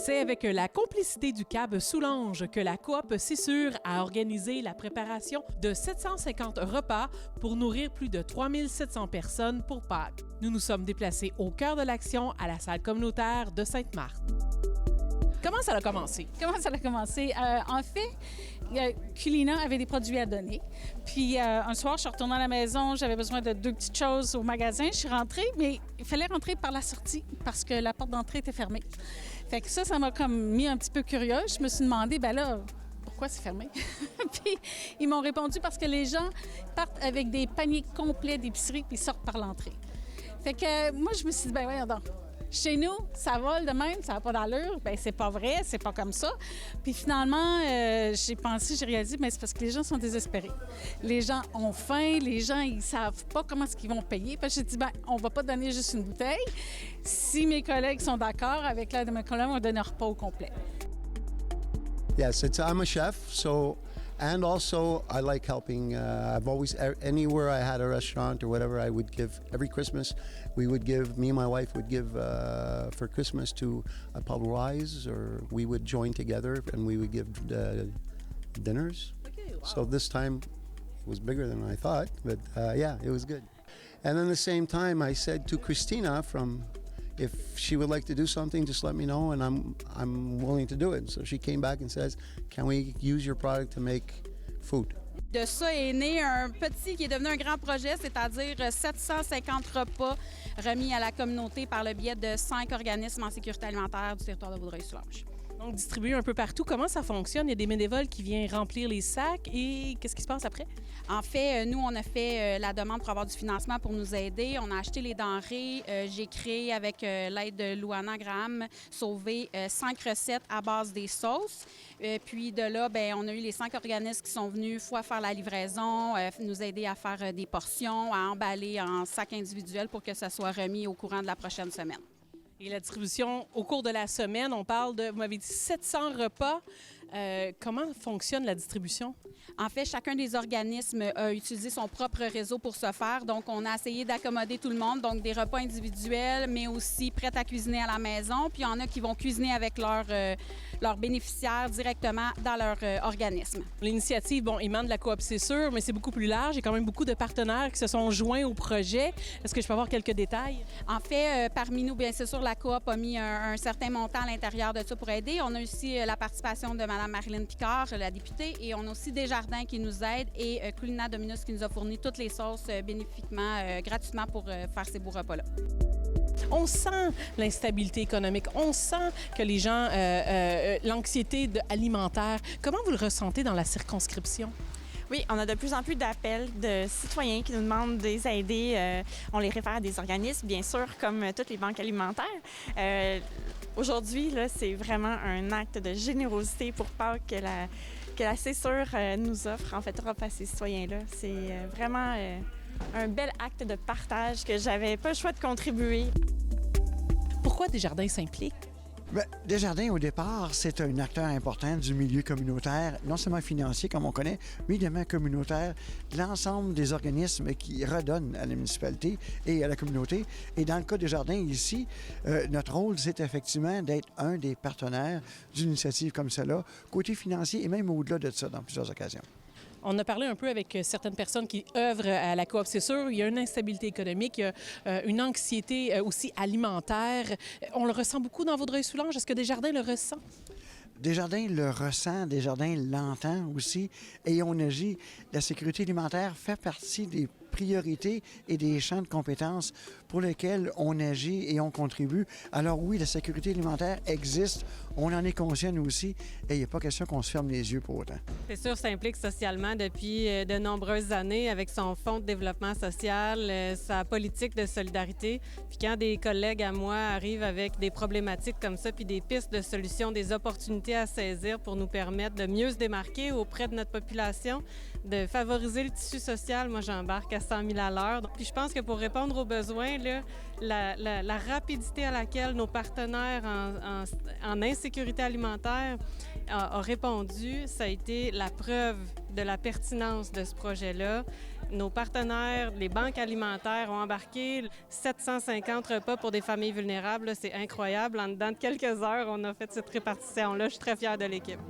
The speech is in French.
C'est avec la complicité du CAB Soulanges que la coop Cissure a organisé la préparation de 750 repas pour nourrir plus de 3700 personnes pour Pâques. Nous nous sommes déplacés au cœur de l'action à la salle communautaire de Sainte-Marthe. Comment ça a commencé? En fait, Culina avait des produits à donner. Puis un soir, je suis retournée à la maison, j'avais besoin de 2 petites choses au magasin. Je suis rentrée, mais il fallait rentrer par la sortie parce que la porte d'entrée était fermée. Fait que ça m'a comme mis un petit peu curieuse. Je me suis demandé, pourquoi c'est fermé? Puis ils m'ont répondu parce que les gens partent avec des paniers complets d'épicerie puis sortent par l'entrée. Fait que moi, je me suis dit, voyons donc. Chez nous, ça vole de même, ça n'a pas d'allure. C'est pas vrai, c'est pas comme ça. Puis finalement, j'ai réalisé, c'est parce que les gens sont désespérés. Les gens ont faim, les gens, ils savent pas comment est-ce qu'ils vont payer. Puis j'ai dit, on va pas donner juste une bouteille. Si mes collègues sont d'accord, avec l'aide de mes collègues, on va donner un repas au complet. Yes, I'm a chef, and also I like helping. I've always, anywhere I had a restaurant or whatever, I would give, every Christmas, me and my wife would give for Christmas to Paul Rise, or we would join together and we would give dinners. Okay, wow. So this time it was bigger than I thought, but yeah, it was good. And then at the same time, I said to Christina if she would like to do something, just let me know, and I'm willing to do it. So she came back and says, "Can we use your product to make food?" De ça est né un petit qui est devenu un grand projet, c'est-à-dire 750 repas remis à la communauté par le biais de 5 organismes en sécurité alimentaire du territoire de Vaudreuil-Soulanges. Donc, distribué un peu partout. Comment ça fonctionne? Il y a des bénévoles qui viennent remplir les sacs et qu'est-ce qui se passe après? En fait, nous, on a fait la demande pour avoir du financement pour nous aider. On a acheté les denrées. J'ai créé, avec l'aide de Louana Graham, sauvé 5 recettes à base des sauces. Puis de là, on a eu les 5 organismes qui sont venus fois faire la livraison, nous aider à faire des portions, à emballer en sacs individuels pour que ça soit remis au courant de la prochaine semaine. Et la distribution au cours de la semaine, on parle de, vous m'avez dit, 700 repas. Comment fonctionne la distribution? En fait, chacun des organismes a utilisé son propre réseau pour ce faire. Donc, on a essayé d'accommoder tout le monde. Donc, des repas individuels, mais aussi prêts à cuisiner à la maison. Puis, il y en a qui vont cuisiner avec leurs bénéficiaires directement dans leur organisme. L'initiative, émane de la coop Cissure, mais c'est beaucoup plus large. Il y a quand même beaucoup de partenaires qui se sont joints au projet. Est-ce que je peux avoir quelques détails? En fait, parmi nous, bien c'est sûr, la coop a mis un certain montant à l'intérieur de ça pour aider. On a aussi la participation de Mme Marilyn Picard, la députée, et on a aussi Desjardins qui nous aide et Culina Dominus qui nous a fourni toutes les sauces bénéfiquement, gratuitement pour faire ces beaux repas-là. On sent l'instabilité économique, on sent que les gens, l'anxiété alimentaire. Comment vous le ressentez dans la circonscription? Oui, on a de plus en plus d'appels de citoyens qui nous demandent de les aider. On les réfère à des organismes, bien sûr, comme toutes les banques alimentaires. Aujourd'hui, là, c'est vraiment un acte de générosité pour Pâques que la Cissure nous offre, offre à ces citoyens-là. C'est vraiment un bel acte de partage que j'avais pas le choix de contribuer. Pourquoi Desjardins s'implique? Desjardins, au départ, c'est un acteur important du milieu communautaire, non seulement financier, comme on connaît, mais également communautaire, de l'ensemble des organismes qui redonnent à la municipalité et à la communauté. Et dans le cas Desjardins, ici, notre rôle, c'est effectivement d'être un des partenaires d'une initiative comme celle-là, côté financier et même au-delà de ça, dans plusieurs occasions. On a parlé un peu avec certaines personnes qui œuvrent à la coop Cissure. Il y a une instabilité économique, il y a une anxiété aussi alimentaire. On le ressent beaucoup dans Vaudreuil-Soulanges. Est-ce que Desjardins le ressent? Desjardins le ressent, Desjardins l'entend aussi et on agit. La sécurité alimentaire fait partie des priorités et des champs de compétences pour lesquels on agit et on contribue. Alors oui, la sécurité alimentaire existe, on en est conscient nous aussi et il n'est pas question qu'on se ferme les yeux pour autant. C'est sûr, s'implique socialement depuis de nombreuses années avec son fonds de développement social, sa politique de solidarité. Puis quand des collègues à moi arrivent avec des problématiques comme ça, puis des pistes de solutions, des opportunités à saisir pour nous permettre de mieux se démarquer auprès de notre population, de favoriser le tissu social, moi j'embarque à 100 000 à l'heure. Puis je pense que pour répondre aux besoins, là, la rapidité à laquelle nos partenaires en insécurité alimentaire ont répondu, ça a été la preuve de la pertinence de ce projet-là. Nos partenaires, les banques alimentaires ont embarqué 750 repas pour des familles vulnérables. C'est incroyable. En dedans de quelques heures, on a fait cette répartition-là. Je suis très fière de l'équipe.